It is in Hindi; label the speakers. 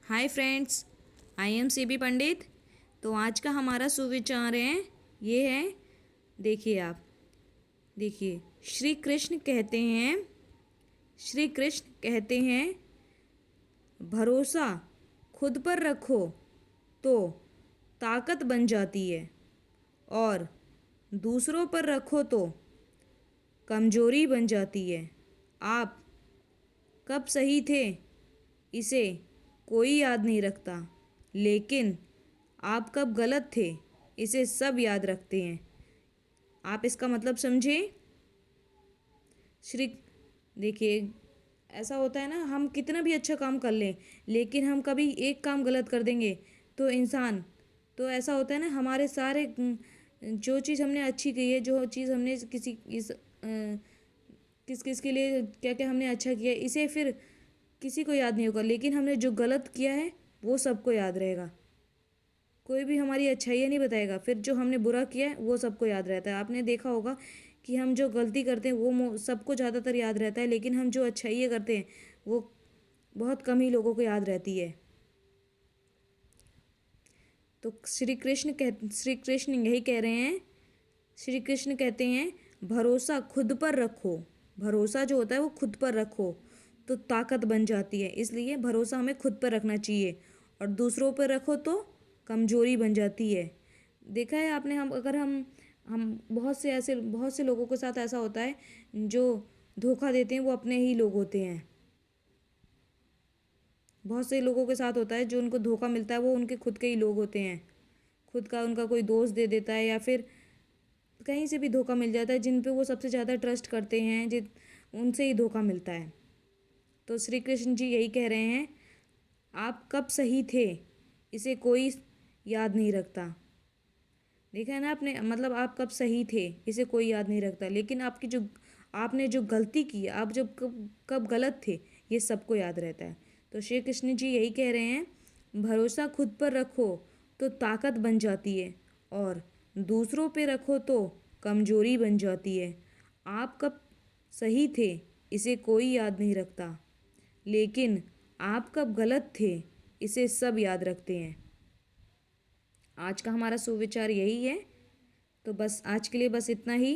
Speaker 1: Hi friends, I am C B Pandit. तो आज का हमारा सुविचार है, ये है। देखिए आप, देखिए, श्री कृष्ण कहते हैं, भरोसा खुद पर रखो तो ताकत बन जाती है, और दूसरों पर रखो तो कमजोरी बन जाती है। आप कब सही थे, इसे कोई याद नहीं रखता, लेकिन आप कब गलत थे, इसे सब याद रखते हैं। आप इसका मतलब समझे। श्री देखिए, ऐसा होता है ना, हम कितना भी अच्छा काम कर लें, लेकिन हम कभी एक काम गलत कर देंगे तो तो ऐसा होता है ना, हमारे सारे जो चीज़ हमने अच्छी की है, जो चीज़ हमने किस किस के लिए क्या क्या हमने अच्छा किया है, इसे फिर किसी को याद नहीं होगा, लेकिन हमने जो गलत किया है वो सबको याद रहेगा। कोई भी हमारी अच्छाइयाँ नहीं बताएगा, फिर जो हमने बुरा किया है वो सबको याद रहता है। आपने देखा होगा कि हम जो गलती करते हैं वो सबको ज़्यादातर याद रहता है, लेकिन हम जो अच्छाइयाँ करते हैं वो बहुत कम ही लोगों को याद रहती है। तो श्री कृष्ण यही कह रहे हैं। श्री कृष्ण कहते हैं, भरोसा खुद पर रखो। भरोसा जो होता है वो खुद पर रखो तो ताकत बन जाती है। इसलिए भरोसा हमें खुद पर रखना चाहिए, और दूसरों पर रखो तो कमजोरी बन जाती है। देखा है आपने, हम बहुत से लोगों के साथ ऐसा होता है, जो धोखा देते हैं वो अपने ही लोग होते हैं। बहुत से लोगों के साथ होता है, जो उनको धोखा मिलता है वो उनके खुद के ही लोग होते हैं। खुद का उनका कोई दोस्त दे देता है, या फिर कहीं से भी धोखा मिल जाता है। जिन पे वो सबसे ज़्यादा ट्रस्ट करते हैं, जिन उनसे ही धोखा मिलता है। तो श्री कृष्ण जी यही कह रहे हैं, आप कब सही थे, इसे कोई याद नहीं रखता। देखा है ना आपने, मतलब आप कब सही थे इसे कोई याद नहीं रखता, लेकिन आपने जो गलती की, आप जब कब गलत थे, ये सबको याद रहता है। तो श्री कृष्ण जी यही कह रहे हैं, भरोसा खुद पर रखो तो ताकत बन जाती है, और दूसरों पे रखो तो कमजोरी बन जाती है। आप कब सही थे, इसे कोई याद नहीं रखता, लेकिन आप कब गलत थे, इसे सब याद रखते हैं। आज का हमारा सुविचार यही है। तो बस आज के लिए बस इतना ही।